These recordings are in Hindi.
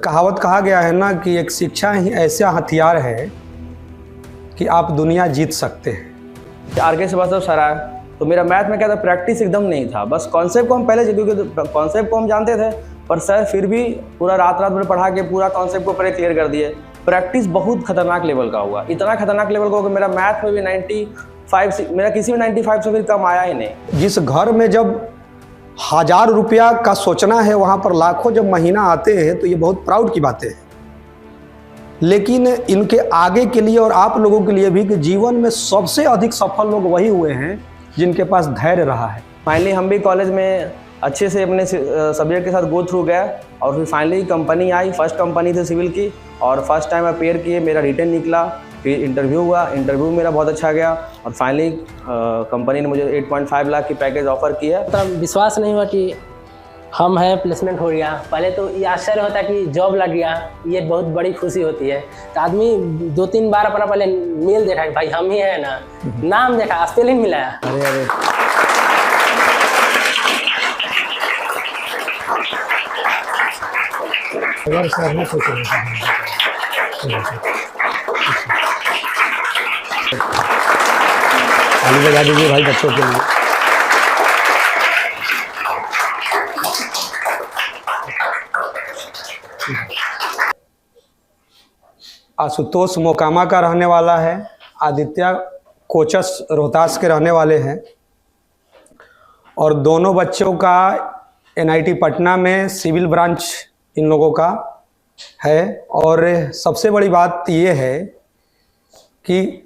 कहावत कहा गया है ना कि एक शिक्षा ही ऐसा हथियार है कि आप दुनिया जीत सकते हैं। आरके श्रीवास्तव सर आया तो मेरा मैथ में क्या था, प्रैक्टिस एकदम नहीं था। बस कॉन्सेप्ट को हम पहले, क्योंकि कॉन्सेप्ट को हम जानते थे, पर सर फिर भी पूरा रात भर पढ़ा के पूरा कॉन्सेप्ट को पहले क्लियर कर दिए। प्रैक्टिस बहुत खतरनाक लेवल का हुआ, इतना खतरनाक लेवल का हुआ कि मेरा मैथ में भी 95 मेरा किसी में 95 से फिर कम आया ही नहीं। जिस घर में जब 1000 रुपया का सोचना है वहाँ पर लाखों जब महीना आते हैं तो ये बहुत प्राउड की बातें हैं। लेकिन इनके आगे के लिए और आप लोगों के लिए भी कि जीवन में सबसे अधिक सफल लोग वही हुए हैं जिनके पास धैर्य रहा है। फाइनली हम भी कॉलेज में अच्छे से अपने सब्जेक्ट के साथ गो थ्रू गया और फिर फाइनली कंपनी आई। फर्स्ट कंपनी थी सिविल की और फर्स्ट टाइम अपेयर किए, मेरा रिटर्न निकला, फिर इंटरव्यू हुआ, इंटरव्यू मेरा बहुत अच्छा गया और फाइनली कंपनी ने मुझे 8.5 लाख की पैकेज ऑफर किया। मतलब विश्वास नहीं हुआ कि हम हैं, प्लेसमेंट हो गया। पहले तो ये आश्चर्य होता कि जॉब लग गया, ये बहुत बड़ी खुशी होती है। तो आदमी 2-3 बार अपना पहले मेल देखा कि भाई हम ही हैं ना, नाम देखा, स्पेलिंग मिलाया। अरे सर नहीं सोचे लगा दीजिए भाई बच्चों के लिए। आशुतोष मोकामा का रहने वाला है, आदित्य कोचस रोहतास के रहने वाले हैं और दोनों बच्चों का एनआईटी पटना में सिविल ब्रांच इन लोगों का है। और सबसे बड़ी बात ये है कि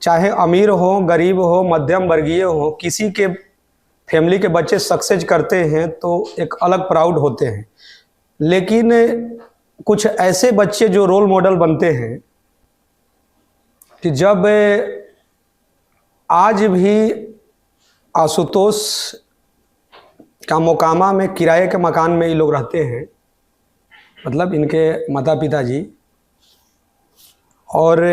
चाहे अमीर हो, गरीब हो, मध्यम वर्गीय हो, किसी के फैमिली के बच्चे सक्सेस करते हैं तो एक अलग प्राउड होते हैं। लेकिन कुछ ऐसे बच्चे जो रोल मॉडल बनते हैं कि जब आज भी आशुतोष का मोकामा में किराए के मकान में ये लोग रहते हैं, मतलब इनके माता पिता जी। और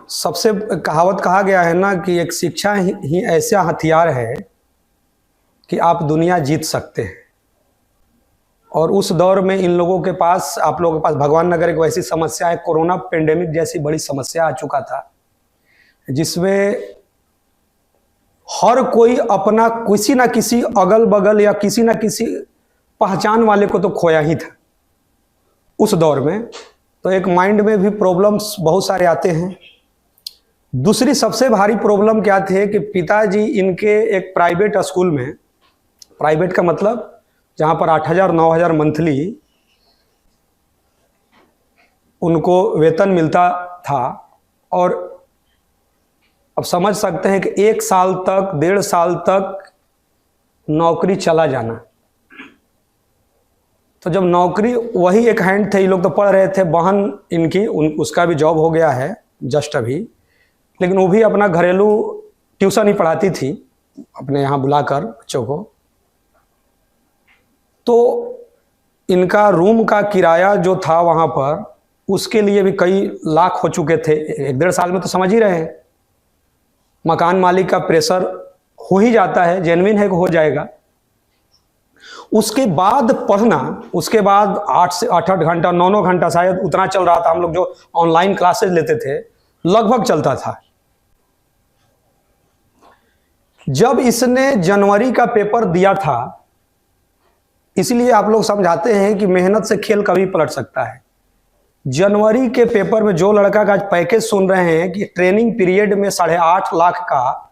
सबसे कहावत कहा गया है ना कि एक शिक्षा ही ऐसा हथियार है कि आप दुनिया जीत सकते हैं। और उस दौर में इन लोगों के पास, आप लोगों के पास भगवान नगर एक वैसी समस्या है, कोरोना पेंडेमिक जैसी बड़ी समस्या आ चुका था जिसमें हर कोई अपना किसी ना किसी अगल बगल या किसी ना किसी पहचान वाले को तो खोया ही था उस दौर में। तो एक माइंड में भी प्रॉब्लम्स बहुत सारे आते हैं। दूसरी सबसे भारी प्रॉब्लम क्या थे कि पिताजी इनके एक प्राइवेट स्कूल में, प्राइवेट का मतलब जहाँ पर 8,000-9,000 मंथली उनको वेतन मिलता था। और अब समझ सकते हैं कि 1 साल तक, 1.5 साल तक नौकरी चला जाना। तो जब नौकरी, वही एक हैंड थे, ये लोग तो पढ़ रहे थे, बहन इनकी उसका भी जॉब हो गया है जस्ट अभी, लेकिन वो भी अपना घरेलू ट्यूशन ही पढ़ाती थी अपने यहाँ बुलाकर बच्चों को। तो इनका रूम का किराया जो था वहाँ पर, उसके लिए भी कई लाख हो चुके थे 1-1.5 साल में। तो समझ ही रहे हैं, मकान मालिक का प्रेशर हो ही जाता है, जेन्युइन है कि हो जाएगा। उसके बाद पढ़ना, उसके बाद 8 से 8 घंटा, 9 घंटा शायद उतना चल रहा था। हम लोग जो ऑनलाइन क्लासेज लेते थे लगभग चलता था। जब इसने जनवरी का पेपर दिया था, इसलिए आप लोग समझाते हैं कि मेहनत से खेल कभी पलट सकता है। जनवरी के पेपर में जो लड़का का पैकेज सुन रहे हैं कि ट्रेनिंग पीरियड में 8.5 लाख का,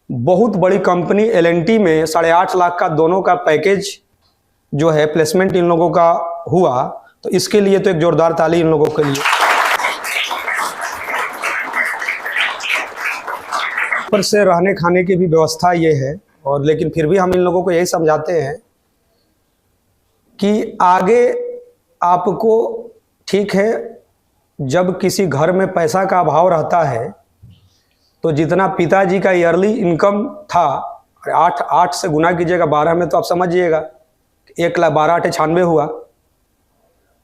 बहुत बड़ी कंपनी एलएनटी में 8.5 लाख का दोनों का पैकेज जो है प्लेसमेंट इन लोगों का हुआ, तो इसके लिए तो एक जोरदार ताली इन लोगों के लिए। ऊपर से रहने खाने की भी व्यवस्था ये है। और लेकिन फिर भी हम इन लोगों को यही समझाते हैं कि आगे आपको, ठीक है, जब किसी घर में पैसा का अभाव रहता है तो जितना पिताजी का ईयरली इनकम था, 8 से गुना कीजिएगा 12 में, तो आप समझिएगा 1,12,98 हुआ।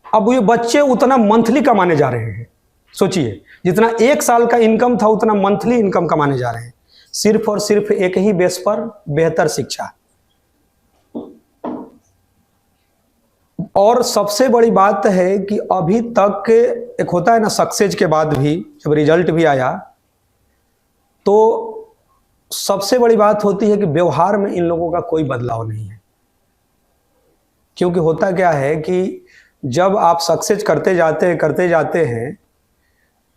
अब ये बच्चे उतना मंथली कमाने जा रहे हैं। सोचिए, जितना 1 साल का इनकम था उतना मंथली इनकम कमाने जा रहे हैं, सिर्फ और सिर्फ एक ही बेस पर, बेहतर शिक्षा। और सबसे बड़ी बात है कि अभी तक एक होता है ना, सक्सेस के बाद भी जब रिजल्ट भी आया तो सबसे बड़ी बात होती है कि व्यवहार में इन लोगों का कोई बदलाव नहीं है। क्योंकि होता क्या है कि जब आप सक्सेस करते जाते हैं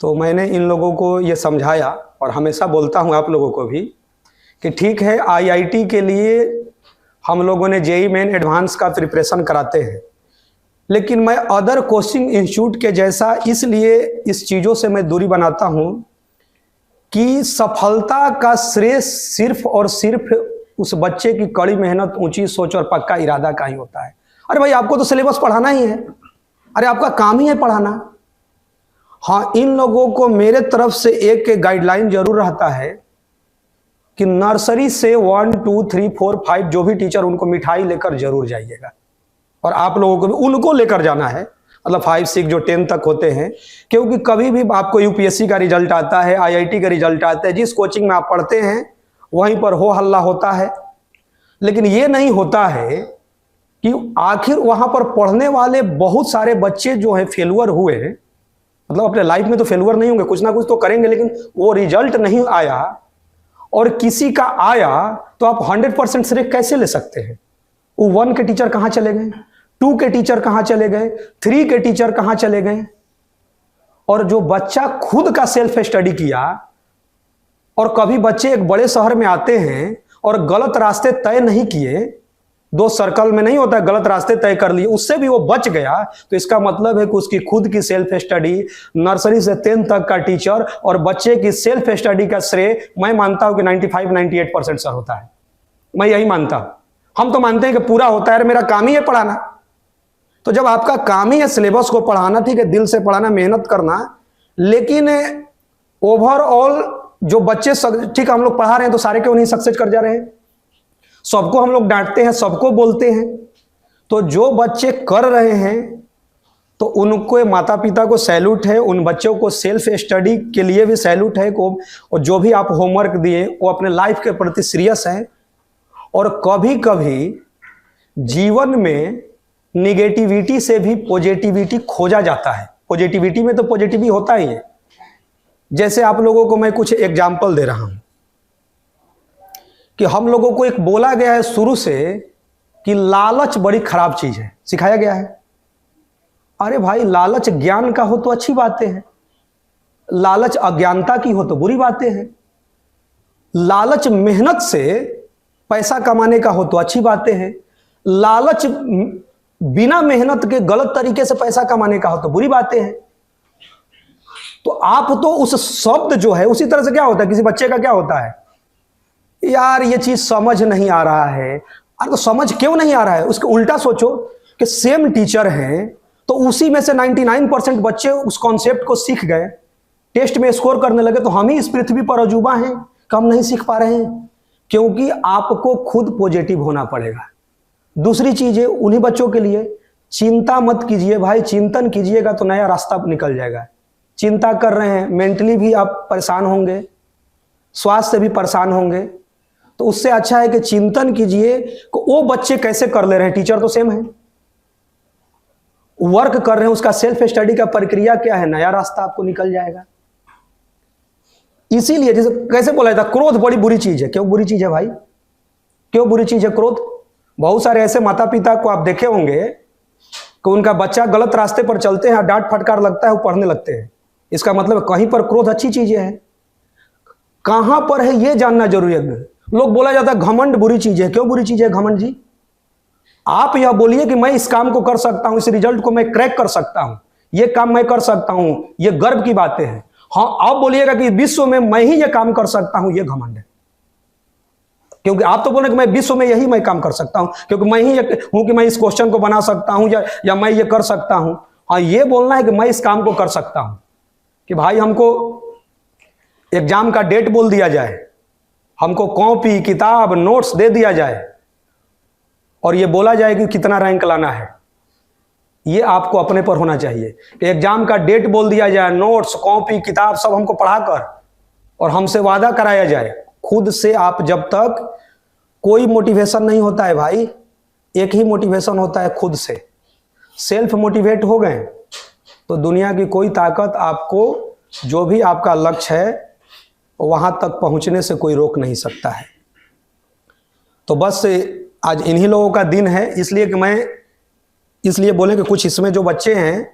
तो मैंने इन लोगों को ये समझाया और हमेशा बोलता हूँ आप लोगों को भी कि ठीक है, आईआईटी के लिए हम लोगों ने जेईई मेन एडवांस का प्रिपरेशन कराते हैं, लेकिन मैं अदर कोचिंग इंस्टीट्यूट के जैसा इसलिए इस चीज़ों से मैं दूरी बनाता हूँ कि सफलता का श्रेय सिर्फ और सिर्फ उस बच्चे की कड़ी मेहनत, ऊंची सोच और पक्का इरादा का ही होता है। अरे भाई, आपको तो सिलेबस पढ़ाना ही है, अरे आपका काम ही है पढ़ाना। हाँ, इन लोगों को मेरे तरफ से एक गाइडलाइन जरूर रहता है कि नर्सरी से 1 2 3 4 5 जो भी टीचर उनको मिठाई लेकर जरूर जाइएगा, और आप लोगों को भी उनको लेकर जाना है, मतलब 5 6 जो 10 तक होते हैं। क्योंकि कभी भी आपको यूपीएससी का रिजल्ट आता है, आईआईटी का रिजल्ट आता है, जिस कोचिंग में आप पढ़ते हैं वहीं पर हो हल्ला होता है, लेकिन ये नहीं होता है कि आखिर वहां पर पढ़ने वाले बहुत सारे बच्चे जो है फेलुअर हुए, मतलब अपने लाइफ में तो फेलुअर नहीं होंगे, कुछ ना कुछ तो करेंगे, लेकिन वो रिजल्ट नहीं आया और किसी का आया तो आप 100% श्रेय कैसे ले सकते हैं? वो 1 के टीचर कहां चले गए, 2 के टीचर कहां चले गए, 3 के टीचर कहां चले गए? और जो बच्चा खुद का सेल्फ स्टडी किया, और कभी बच्चे एक बड़े शहर में आते हैं और गलत रास्ते तय नहीं किए, 2 सर्कल में नहीं होता है, गलत रास्ते तय कर लिए, उससे भी वो बच गया, तो इसका मतलब है कि उसकी खुद की सेल्फ स्टडी, नर्सरी से 10 तक का टीचर और बच्चे की सेल्फ स्टडी का श्रेय मैं मानता हूं कि 95-98% सर होता है। मैं यही मानता हूं। हम तो मानते हैं कि पूरा होता है, मेरा काम ही है पढ़ाना। तो जब आपका काम ही है सिलेबस को पढ़ाना, ठीक है, दिल से पढ़ाना, मेहनत करना, लेकिन ओवरऑल जो बच्चे ठीक हम लोग पढ़ा रहे हैं तो सारे क्यों नहीं सक्सेस कर जा रहे हैं? सबको हम लोग डांटते हैं, सबको बोलते हैं, तो जो बच्चे कर रहे हैं तो उनको माता पिता को सैल्यूट है, उन बच्चों को सेल्फ स्टडी के लिए भी सैल्यूट है को, और जो भी आप होमवर्क दिए वो अपने लाइफ के प्रति सीरियस हैं। और कभी कभी जीवन में निगेटिविटी से भी पॉजिटिविटी खोजा जाता है। पॉजिटिविटी में तो पॉजिटिव होता ही है। जैसे आप लोगों को मैं कुछ एग्जाम्पल दे रहा हूं कि हम लोगों को एक बोला गया है शुरू से कि लालच बड़ी खराब चीज है, सिखाया गया है। अरे भाई, लालच ज्ञान का हो तो अच्छी बातें हैं, लालच अज्ञानता की हो तो बुरी बातें हैं। लालच मेहनत से पैसा कमाने का हो तो अच्छी बातें हैं, लालच बिना मेहनत के गलत तरीके से पैसा कमाने का हो तो बुरी बातें हैं। तो आप तो उस शब्द जो है, उसी तरह से क्या होता है, किसी बच्चे का क्या होता है, यार ये चीज समझ नहीं आ रहा है। अरे तो समझ क्यों नहीं आ रहा है? उसके उल्टा सोचो कि सेम टीचर हैं तो उसी में से 99% बच्चे उस कॉन्सेप्ट को सीख गए, टेस्ट में स्कोर करने लगे, तो हम ही इस पृथ्वी पर अजूबा हैं, कम नहीं सीख पा रहे हैं। क्योंकि आपको खुद पॉजिटिव होना पड़ेगा। दूसरी चीज है उन्हीं बच्चों के लिए, चिंता मत कीजिए भाई, चिंतन कीजिएगा तो नया रास्ता निकल जाएगा। चिंता कर रहे हैं, मेंटली भी आप परेशान होंगे, स्वास्थ्य से भी परेशान होंगे, तो उससे अच्छा है कि चिंतन कीजिए कि वो बच्चे कैसे कर ले रहे हैं। टीचर तो सेम है, वर्क कर रहे हैं, उसका सेल्फ स्टडी का प्रक्रिया क्या है, नया रास्ता आपको निकल जाएगा। इसीलिए जैसे कैसे बोला जाता, क्रोध बड़ी बुरी चीज है। क्यों बुरी चीज है भाई? क्यों बुरी चीज है क्रोध? बहुत सारे ऐसे माता पिता को आप देखे होंगे कि उनका बच्चा गलत रास्ते पर चलते हैं, डांट फटकार लगता है, वो पढ़ने लगते हैं। इसका मतलब कहीं पर क्रोध अच्छी चीज है, कहां पर है ये जानना जरूरी है। लोग बोला जाता है घमंड बुरी चीज है। क्यों बुरी चीज है घमंड जी? आप यह बोलिए कि मैं इस काम को कर सकता हूं, इस रिजल्ट को मैं क्रैक कर सकता हूं, ये काम मैं कर सकता हूं, ये गर्व की बातें हैं। हाँ, आप बोलिएगा कि विश्व में मैं ही ये काम कर सकता हूं, ये घमंड है। क्योंकि आप तो बोले कि मैं विश्व में यही मैं काम कर सकता हूं, क्योंकि मैं ही हूं कि मैं इस क्वेश्चन को बना सकता हूं या मैं ये कर सकता हूं। हाँ, ये बोलना है कि मैं इस काम को कर सकता हूं, कि भाई हमको एग्जाम का डेट बोल दिया जाए, हमको कॉपी किताब नोट्स दे दिया जाए और ये बोला जाए कि कितना रैंक लाना है। ये आपको अपने पर होना चाहिए। एग्जाम का डेट बोल दिया जाए, नोट्स कॉपी किताब सब हमको पढ़ाकर, और हमसे वादा कराया जाए। खुद से आप जब तक कोई मोटिवेशन नहीं होता है भाई, एक ही मोटिवेशन होता है खुद से। सेल्फ मोटिवेट हो गए तो दुनिया की कोई ताकत आपको जो भी आपका लक्ष्य है वहाँ तक पहुँचने से कोई रोक नहीं सकता है। तो बस आज इन्हीं लोगों का दिन है, इसलिए बोले कि कुछ इसमें जो बच्चे हैं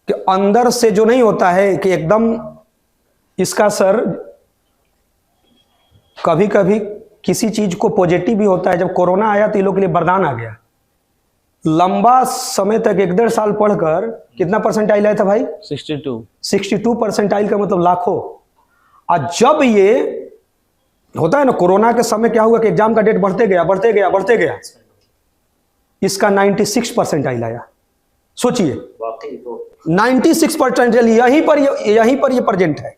कि अंदर से जो नहीं होता है कि एकदम इसका सर कभी कभी किसी चीज को पॉजिटिव भी होता है। जब कोरोना आया तो ये लोग के लिए वरदान आ गया। लंबा समय तक 1.5 साल पढ़कर कितना परसेंटाइल आया था भाई? 62 परसेंटाइल का मतलब लाखों। और जब ये होता है ना कोरोना के समय क्या हुआ कि एग्जाम का डेट बढ़ते गया, इसका 96 परसेंटाइल आया। सोचिए 96 परसेंटाइल यहीं पर ये प्रेजेंट है,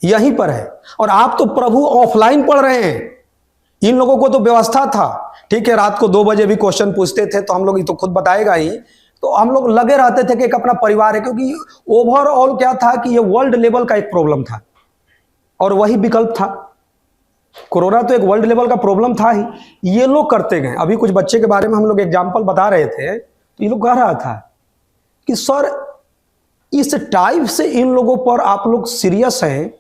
यहीं पर है। और आप तो प्रभु ऑफलाइन पढ़ रहे हैं। इन लोगों को तो व्यवस्था था, ठीक है, रात को 2 बजे भी क्वेश्चन पूछते थे तो हम लोग तो खुद बताएगा ही, तो हम लोग लगे रहते थे कि एक अपना परिवार है, क्योंकि ओवरऑल क्या था कि ये वर्ल्ड लेवल का एक प्रॉब्लम था और वही विकल्प था। कोरोना तो एक वर्ल्ड लेवल का प्रॉब्लम था ही, ये लोग करते गए। अभी कुछ बच्चे के बारे में हम लोग एग्जाम्पल बता रहे थे तो ये लोग कह रहा था कि सर इस टाइप से इन लोगों पर आप लोग सीरियस हैं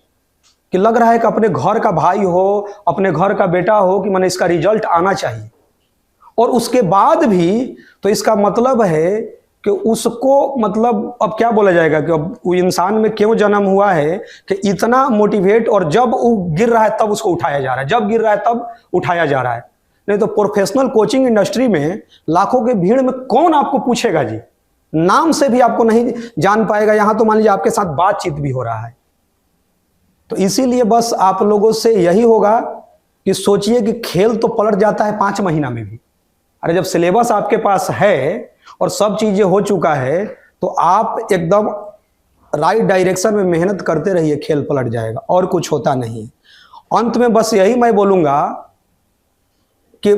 कि लग रहा है कि अपने घर का भाई हो, अपने घर का बेटा हो, कि मैंने इसका रिजल्ट आना चाहिए। और उसके बाद भी तो इसका मतलब है कि उसको मतलब अब क्या बोला जाएगा कि अब वो इंसान में क्यों जन्म हुआ है कि इतना मोटिवेट, और जब वो गिर रहा है तब उसको उठाया जा रहा है, जब गिर रहा है तब उठाया जा रहा है। नहीं तो प्रोफेशनल कोचिंग इंडस्ट्री में लाखों के भीड़ में कौन आपको पूछेगा जी, नाम से भी आपको नहीं जान पाएगा। यहां तो मान लीजिए आपके साथ बातचीत भी हो रहा है। तो इसीलिए बस आप लोगों से यही होगा कि सोचिए कि खेल तो पलट जाता है 5 महीना में भी। अरे जब सिलेबस आपके पास है और सब चीजें हो चुका है तो आप एकदम राइट डायरेक्शन में मेहनत करते रहिए, खेल पलट जाएगा और कुछ होता नहीं। अंत में बस यही मैं बोलूंगा कि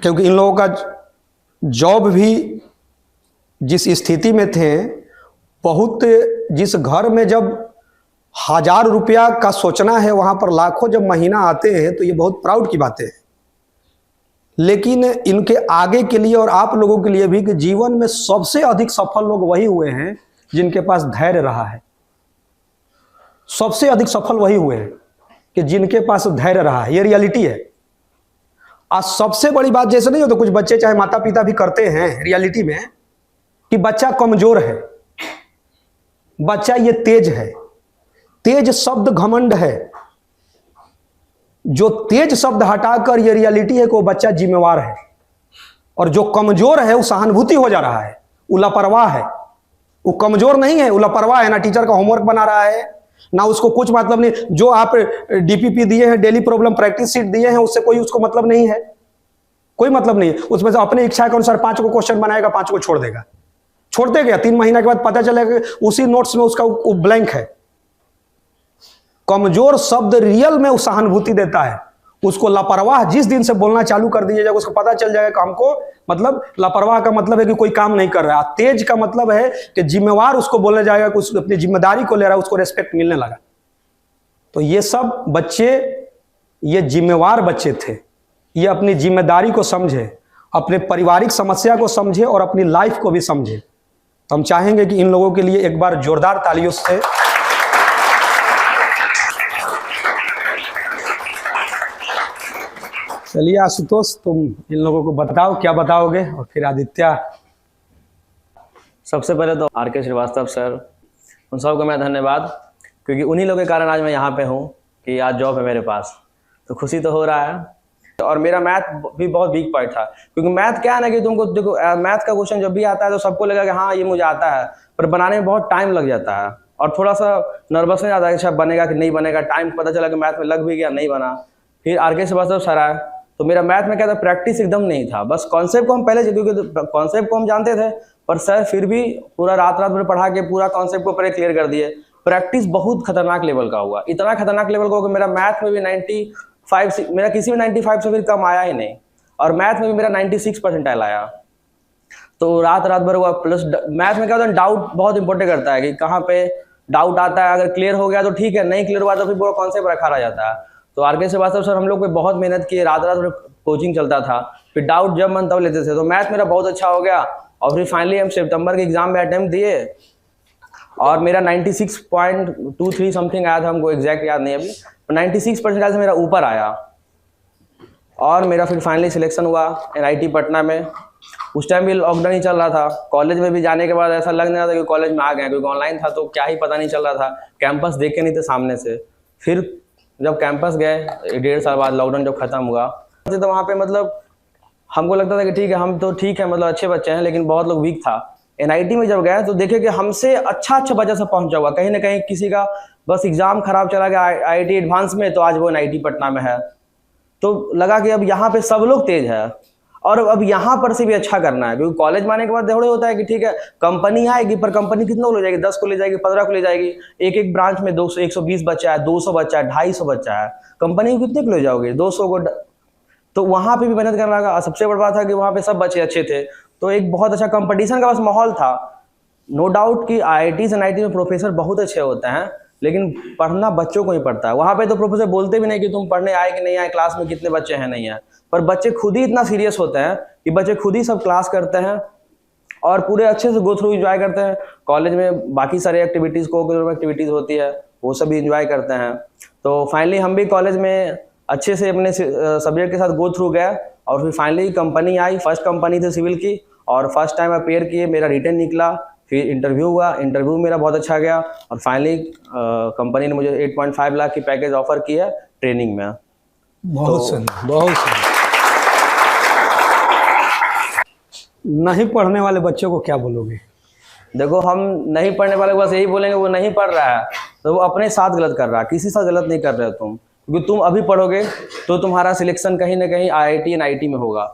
क्योंकि इन लोगों का जॉब भी जिस स्थिति में थे, बहुत जिस घर में जब 1000 रुपया का सोचना है वहां पर लाखों जब महीना आते हैं तो ये बहुत प्राउड की बातें हैं। लेकिन इनके आगे के लिए और आप लोगों के लिए भी कि जीवन में सबसे अधिक सफल लोग वही हुए हैं जिनके पास धैर्य रहा है। सबसे अधिक सफल वही हुए हैं कि जिनके पास धैर्य रहा है। ये रियलिटी है। आज सबसे बड़ी बात जैसे नहीं हो तो कुछ बच्चे चाहे माता पिता भी करते हैं रियलिटी में कि बच्चा कमजोर है, बच्चा ये तेज है। तेज शब्द घमंड है। जो तेज शब्द हटाकर ये रियलिटी है कि वो बच्चा जिम्मेवार है, और जो कमजोर है वो सहानुभूति हो जा रहा है, वो लापरवाह है। वो कमजोर नहीं है, वो लापरवाह है। ना टीचर का होमवर्क बना रहा है, ना उसको कुछ मतलब नहीं। जो आप डीपीपी दिए हैं, डेली प्रॉब्लम प्रैक्टिस शीट दिए हैं, उससे कोई उसको मतलब नहीं है, कोई मतलब नहीं है। उसमें से अपनी इच्छा के अनुसार 5 को क्वेश्चन बनाएगा, 5 को छोड़ देगा। छोड़ते गया 3 महीने के बाद पता चलेगा उसी नोट्स में उसका ब्लैंक है। कमजोर शब्द रियल में उस सहानुभूति देता है। उसको लापरवाह जिस दिन से बोलना चालू कर दीजिएगा उसको पता चल जाएगा कि हमको मतलब लापरवाह का मतलब है कि कोई काम नहीं कर रहा है। तेज का मतलब है कि जिम्मेवार उसको बोला जाएगा कि उसको अपनी जिम्मेदारी को ले रहा है, उसको रेस्पेक्ट मिलने लगा। तो ये सब बच्चे ये जिम्मेवार बच्चे थे। ये अपनी जिम्मेदारी को समझे, अपने पारिवारिक समस्या को समझे और अपनी लाइफ को भी समझे। तो हम चाहेंगे कि इन लोगों के लिए एक बार जोरदार तालियों से चलिए आशुतोष, तुम इन लोगों को बताओ क्या बताओगे, और फिर आदित्य। सबसे पहले तो आर.के. श्रीवास्तव सर, उन सबको मैं धन्यवाद, क्योंकि उन्हीं लोगों के कारण आज मैं यहाँ पे हूँ कि आज जॉब है मेरे पास, तो खुशी तो हो रहा है। और मेरा मैथ भी बहुत वीक पॉइंट था, क्योंकि मैथ क्या है ना कि तुमको देखो मैथ का क्वेश्चन जब भी आता है तो सबको लगा कि हाँ ये मुझे आता है, पर बनाने में बहुत टाइम लग जाता है और थोड़ा सा नर्वस नहीं आता है कि शायद बनेगा कि नहीं बनेगा। टाइम पता चला कि मैथ में लग भी गया, नहीं बना। फिर आर.के. श्रीवास्तव सर आए तो मेरा मैथ में क्या था, प्रैक्टिस एकदम नहीं था। बस कॉन्सेप्ट को हम पहले क्योंकि कॉन्सेप्ट को हम जानते थे, पर सर फिर भी पूरा रात भर पढ़ा के पूरा कॉन्सेप्ट को पहले क्लियर कर दिए। प्रैक्टिस बहुत खतरनाक लेवल का हुआ, इतना खतरनाक लेवल का हुआ कि मेरा मैथ में भी 95, मेरा किसी में 95 से फिर कम आया ही नहीं, और मैथ में भी मेरा 96 परसेंटाइल आया। तो रात भर हुआ। प्लस मैथ में क्या होता है, डाउट बहुत इंपॉर्टेंट करता है कि कहाँ पे डाउट आता है। अगर क्लियर हो गया तो ठीक है, नहीं क्लियर हुआ तो फिर पूरा कॉन्सेप्ट रखा रह जाता है। तो आर.के. श्रीवास्तव सर हम लोग पे बहुत मेहनत की, रात कोचिंग चलता था, फिर डाउट जब मन तब लेते थे। तो मैथ मेरा बहुत अच्छा हो गया, और फिर फाइनली हम सितंबर के एग्ज़ाम में अटैम्प्ट दिए और मेरा 96.23 समथिंग आया था, हमको एग्जैक्ट याद नहीं अभी, 96% से मेरा ऊपर आया और मेरा फिर फाइनली सिलेक्शन हुआ NIT पटना में। उस टाइम भी लॉकडाउन ही चल रहा था। कॉलेज में भी जाने के बाद ऐसा लग नहीं रहा था कि कॉलेज में आ गए, क्योंकि ऑनलाइन था तो क्या ही पता नहीं चल रहा था, कैंपस देखे नहीं थे सामने से। फिर जब कैंपस गए 1.5 साल बाद, लॉकडाउन जब खत्म हुआ तो वहाँ पे मतलब हमको लगता था कि ठीक है, हम तो ठीक है, मतलब अच्छे बच्चे हैं, लेकिन बहुत लोग वीक था। NIT में जब गए तो देखे कि हमसे अच्छा बच्चा सब पहुंचा हुआ, कहीं ना कहीं किसी का बस एग्जाम खराब चला गया IIT एडवांस में, तो आज वो NIT पटना में है। तो लगा कि अब यहाँ पे सब लोग तेज है और अब यहाँ पर से भी अच्छा करना है, क्योंकि कॉलेज में आने के बाद थोड़ा होता है कि ठीक है कंपनी आएगी, पर कंपनी कितना को ले जाएगी, 10 को ले जाएगी, 15 को ले जाएगी, एक ब्रांच में 200 120 बच्चा है, 200 बच्चा है, 250 बच्चा है, कंपनी को कितने को ले जाओगे, 200 को। तो वहाँ पे भी मेहनत करना लगा। सबसे बड़ी बात था कि वहाँ पे सब बच्चे अच्छे थे, तो एक बहुत अच्छा कंपटीशन का बस माहौल था। नो डाउट कि IITs NIT में प्रोफेसर बहुत अच्छे होते हैं, लेकिन पढ़ना बच्चों को ही पड़ता है। वहाँ पे तो प्रोफेसर बोलते भी नहीं कि तुम पढ़ने आए कि नहीं आए, क्लास में कितने बच्चे हैं नहीं है, पर बच्चे खुद ही इतना सीरियस होते हैं कि बच्चे खुद ही सब क्लास करते हैं और पूरे अच्छे से गो थ्रू इंजॉय करते हैं। कॉलेज में बाकी सारे एक्टिविटीज़ को एक्टिविटीज़ होती है वो सभी इंजॉय करते हैं। तो फाइनली हम भी कॉलेज में अच्छे से अपने सब्जेक्ट के साथ गो थ्रू गए और फिर फाइनली कंपनी आई। फर्स्ट कंपनी थी सिविल की और फर्स्ट टाइम अपेयर किए, मेरा रिटर्न निकला, फिर इंटरव्यू हुआ, इंटरव्यू मेरा बहुत अच्छा गया और फाइनली कंपनी ने मुझे 8.5 लाख की पैकेज ऑफर की है ट्रेनिंग में। बहुत सुंदर, बहुत सुंदर। नहीं पढ़ने वाले बच्चों को क्या बोलोगे? देखो, हम नहीं पढ़ने वाले को बस यही बोलेंगे, वो नहीं पढ़ रहा है तो वो अपने साथ गलत कर रहा है, किसी साथ गलत नहीं कर रहे हो तुम, क्योंकि तुम अभी पढ़ोगे तो तुम्हारा सिलेक्शन कहीं ना कहीं IIT NIT में होगा।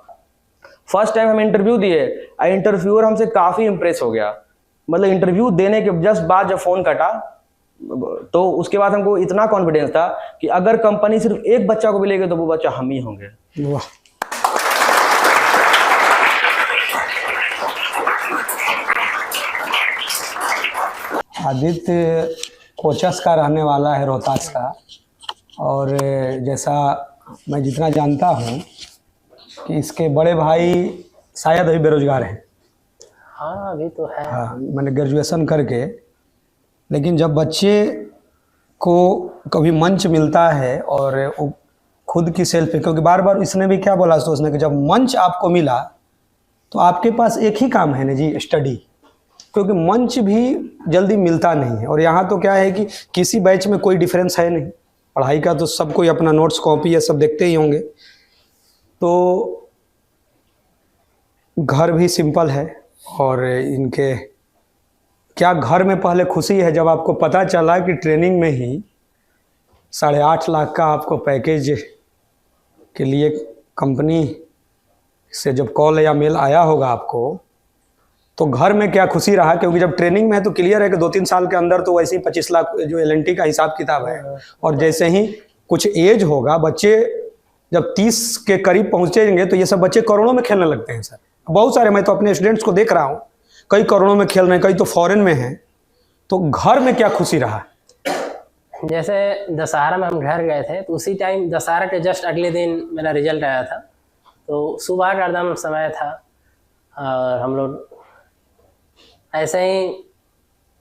फर्स्ट टाइम हम इंटरव्यू दिए, इंटरव्यूअर हमसे काफ़ी इम्प्रेस हो गया। मतलब इंटरव्यू देने के जस्ट बाद जब फ़ोन कटा तो उसके बाद हमको इतना कॉन्फिडेंस था कि अगर कंपनी सिर्फ एक बच्चा को भी लेगी तो वो बच्चा हम ही होंगे। वाह, आदित्य कोचस का रहने वाला है, रोहतास का, और जैसा मैं जितना जानता हूँ कि इसके बड़े भाई शायद अभी बेरोजगार हैं। हाँ अभी तो है। हाँ, मैंने ग्रेजुएशन करके, लेकिन जब बच्चे को कभी मंच मिलता है और वो खुद की सेल्फ, क्योंकि बार बार इसने भी क्या बोला सोचने कि जब मंच आपको मिला तो आपके पास एक ही काम है ना जी, स्टडी, क्योंकि मंच भी जल्दी मिलता नहीं है। और यहाँ तो क्या है कि किसी बैच में कोई डिफरेंस है नहीं, पढ़ाई का तो सब कोई अपना नोट्स कॉपी ये सब देखते ही होंगे। तो घर भी सिंपल है और इनके क्या घर में पहले खुशी है जब आपको पता चला कि ट्रेनिंग में ही 8.5 लाख का आपको पैकेज के लिए कंपनी से जब कॉल या मेल आया होगा आपको, तो घर में क्या खुशी रहा? क्योंकि जब ट्रेनिंग में है तो क्लियर है कि 2-3 साल के अंदर तो वैसे ही 25 लाख जो LNT का हिसाब किताब है, और जैसे ही कुछ एज होगा, बच्चे जब 30 के करीब पहुँचेंगे तो ये सब बच्चे करोड़ों में खेलने लगते हैं सर। बहुत सारे, मैं तो अपने स्टूडेंट्स को देख रहा हूँ, कई करोड़ों में खेल रहे हैं, कई तो फॉरेन में हैं। तो घर में क्या खुशी रहा? जैसे दशहरा में हम घर गए थे तो उसी टाइम दशहरा के जस्ट अगले दिन मेरा रिजल्ट आया था, तो सुबह का एकदम समय था और हम लोग ऐसे ही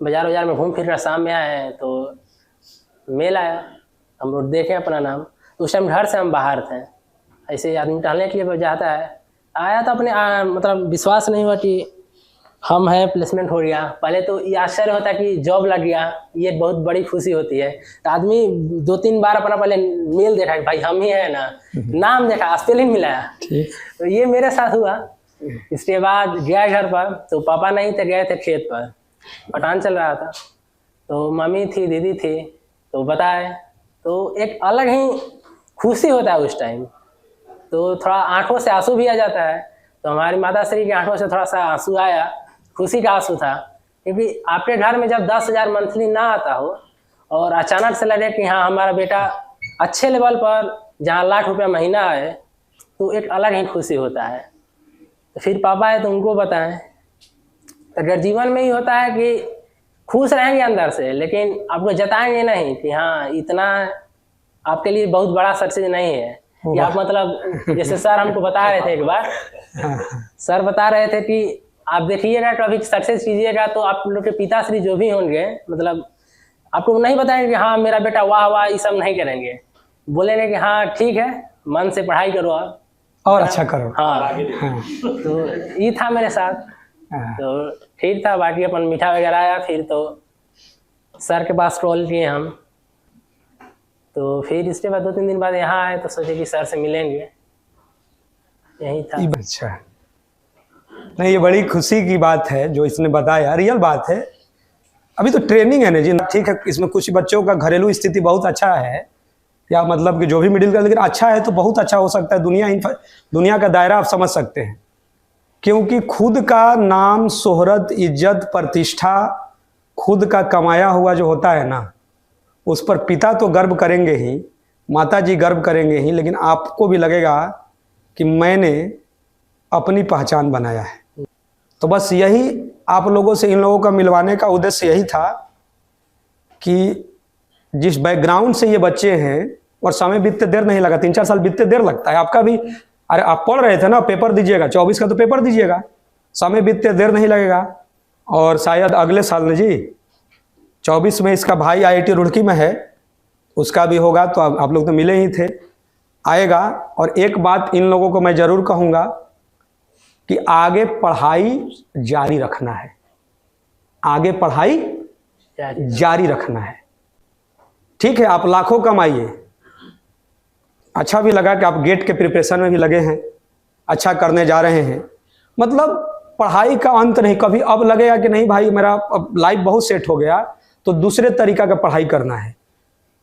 बाज़ार में घूम फिर कर शाम में आए हैं तो मेल आया, हम लोग देखे अपना नाम। उस टाइम घर से हम बाहर थे, ऐसे आदमी टहलने के लिए जाता है, आया तो अपने मतलब विश्वास नहीं हुआ कि हम हैं, प्लेसमेंट हो गया। पहले तो ये आश्चर्य होता है कि जॉब लग गया, ये बहुत बड़ी खुशी होती है। तो आदमी 2-3 बार अपना पहले मेल देखा कि भाई हम ही हैं ना, नाम देखा, स्पेलिंग मिलाया। तो ये मेरे साथ हुआ। इसके बाद गया घर पर तो पापा नहीं थे, गए थे खेत पर, पटान चल रहा था, तो मम्मी थी, दीदी थी, तो बताए, तो एक अलग ही खुशी होता है उस टाइम। तो थोड़ा आंखों से आंसू भी आ जाता है, तो हमारी माता श्री की आंखों से थोड़ा सा आंसू आया, खुशी का आंसू था, क्योंकि आपके घर में जब 10,000 मंथली ना आता हो और अचानक से लगे कि हाँ हमारा बेटा अच्छे लेवल पर जहाँ लाख रुपया महीना आए, तो एक अलग ही खुशी होता है। तो फिर पापा है तो उनको बताएं। अगर जीवन में ही होता है कि खुश रहेंगे अंदर से, लेकिन आपको जताएंगे नहीं कि हाँ इतना आपके लिए बहुत बड़ा सक्सेस नहीं है। या आप मतलब जैसे सर हमको बता रहे थे एक बार, सर बता रहे थे कि आप देखिएगा टॉपिक सक्सेस कीजिएगा तो आप लोग के पिताश्री जो भी होंगे, मतलब आपको नहीं बताएंगे कि हाँ मेरा बेटा वाह वाह, ये सब नहीं करेंगे। बोलेंगे कि हाँ ठीक है, मन से पढ़ाई करो आप और अच्छा करो। हाँ। हाँ। तो ये था मेरे साथ। तो ठीक था, बाकी अपन मीठा वगैरह आया, फिर तो सर के पास कॉल किए हम। तो फिर इसके बाद 2-3 दिन बाद यहाँ आए तो सोचे कि सर से मिलेंगे, यही था। अच्छा, नहीं ये बड़ी खुशी की बात है जो इसने बताया, रियल बात है। अभी तो ट्रेनिंग है ना जी, ठीक है, इसमें कुछ बच्चों का घरेलू स्थिति बहुत अच्छा है, या मतलब कि जो भी मिडिल क्लास, लेकिन अच्छा है तो बहुत अच्छा हो सकता है। दुनिया का दायरा आप समझ सकते हैं, क्योंकि खुद का नाम, शोहरत, इज्जत, प्रतिष्ठा खुद का कमाया हुआ जो होता है ना, उस पर पिता तो गर्व करेंगे ही, माता जी गर्व करेंगे ही, लेकिन आपको भी लगेगा कि मैंने अपनी पहचान बनाया है। तो बस यही आप लोगों से इन लोगों का मिलवाने का उद्देश्य यही था कि जिस बैकग्राउंड से ये बच्चे हैं, और समय बीतते देर नहीं लगा, 3-4 साल बीतते देर लगता है आपका भी। अरे आप पढ़ रहे थे ना, पेपर दीजिएगा 24 का, तो पेपर दीजिएगा, समय बीतते देर नहीं लगेगा। और शायद अगले साल में जी 24 में इसका भाई IIT रुड़की में है, उसका भी होगा, तो आप लोग तो मिले ही थे, आएगा। और एक बात इन लोगों को मैं ज़रूर कहूँगा कि आगे पढ़ाई जारी रखना है, आगे पढ़ाई जारी रखना है। ठीक है, आप लाखों कमाइए, अच्छा भी लगा कि आप गेट के प्रिपरेशन में भी लगे हैं, अच्छा करने जा रहे हैं, मतलब पढ़ाई का अंत नहीं। कभी अब लगेगा कि नहीं भाई मेरा अब लाइफ बहुत सेट हो गया, तो दूसरे तरीका का पढ़ाई करना है।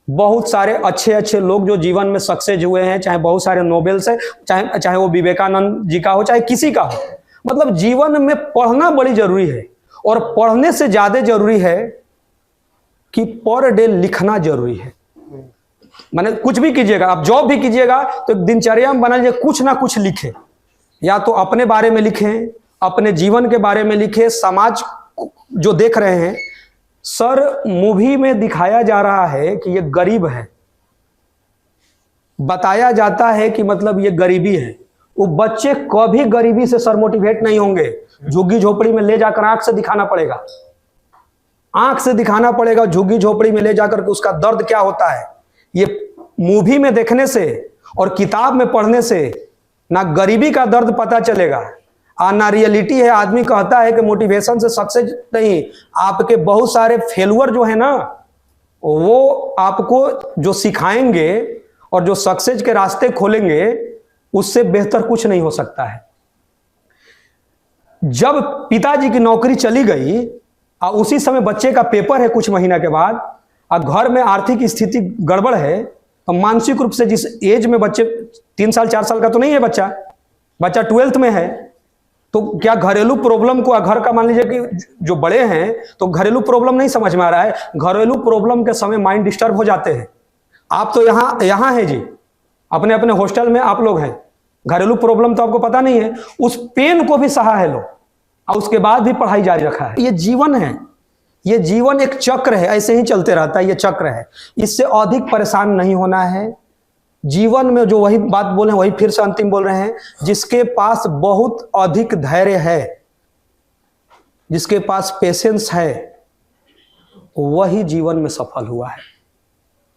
बहुत सारे अच्छे अच्छे लोग जो जीवन में सक्सेस हुए हैं, चाहे बहुत सारे नोबेल से, चाहे वो विवेकानंद जी का हो, चाहे किसी का हो, मतलब जीवन में पढ़ना बड़ी जरूरी है। और पढ़ने से ज्यादा जरूरी है कि पर डे लिखना जरूरी है। माने कुछ भी कीजिएगा, आप जॉब भी कीजिएगा तो दिनचर्या में बना लीजिए, कुछ ना कुछ लिखें, या तो अपने बारे में लिखें, अपने जीवन के बारे में लिखें, समाज जो देख रहे हैं। सर मूवी में दिखाया जा रहा है कि ये गरीब है, बताया जाता है कि मतलब ये गरीबी है, वो बच्चे कभी गरीबी से सर मोटिवेट नहीं होंगे। झुग्गी झोपड़ी में ले जाकर आंख से दिखाना पड़ेगा, आंख से दिखाना पड़ेगा, झुग्गी झोपड़ी में ले जाकर के उसका दर्द क्या होता है। ये मूवी में देखने से और किताब में पढ़ने से ना गरीबी का दर्द पता चलेगा, ना रियलिटी है। आदमी कहता है कि मोटिवेशन से सक्सेस नहीं, आपके बहुत सारे फेलुअर जो है ना, वो आपको जो सिखाएंगे और जो सक्सेस के रास्ते खोलेंगे, उससे बेहतर कुछ नहीं हो सकता है। जब पिताजी की नौकरी चली गई और उसी समय बच्चे का पेपर है कुछ महीना के बाद, और घर में आर्थिक स्थिति गड़बड़ है, तो मानसिक रूप से जिस एज में बच्चे 3 साल 4 साल का तो नहीं है बच्चा 12th में है, तो क्या घरेलू प्रॉब्लम को, घर का मान लीजिए कि जो बड़े हैं तो घरेलू प्रॉब्लम नहीं समझ में आ रहा है, घरेलू प्रॉब्लम के समय माइंड डिस्टर्ब हो जाते हैं। आप तो यहाँ है जी, अपने अपने हॉस्टल में आप लोग हैं, घरेलू प्रॉब्लम तो आपको पता नहीं है, उस पेन को भी सहा है लोग, और उसके बाद भी पढ़ाई जारी रखा है। ये जीवन है, ये जीवन एक चक्र है, ऐसे ही चलते रहता है, ये चक्र है, इससे अधिक परेशान नहीं होना है। जीवन में जो वही बात बोले वही फिर से अंतिम बोल रहे हैं, जिसके पास बहुत अधिक धैर्य है, जिसके पास पेशेंस है, वही जीवन में सफल हुआ है।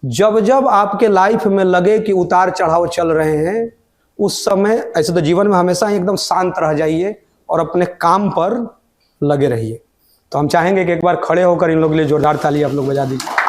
जब जब आपके लाइफ में लगे कि उतार चढ़ाव चल रहे हैं, उस समय ऐसे तो जीवन में हमेशा एकदम शांत रह जाइए और अपने काम पर लगे रहिए। तो हम चाहेंगे कि एक बार खड़े होकर इन लोगों के लिए जोरदार ताली आप लोग बजा दीजिए।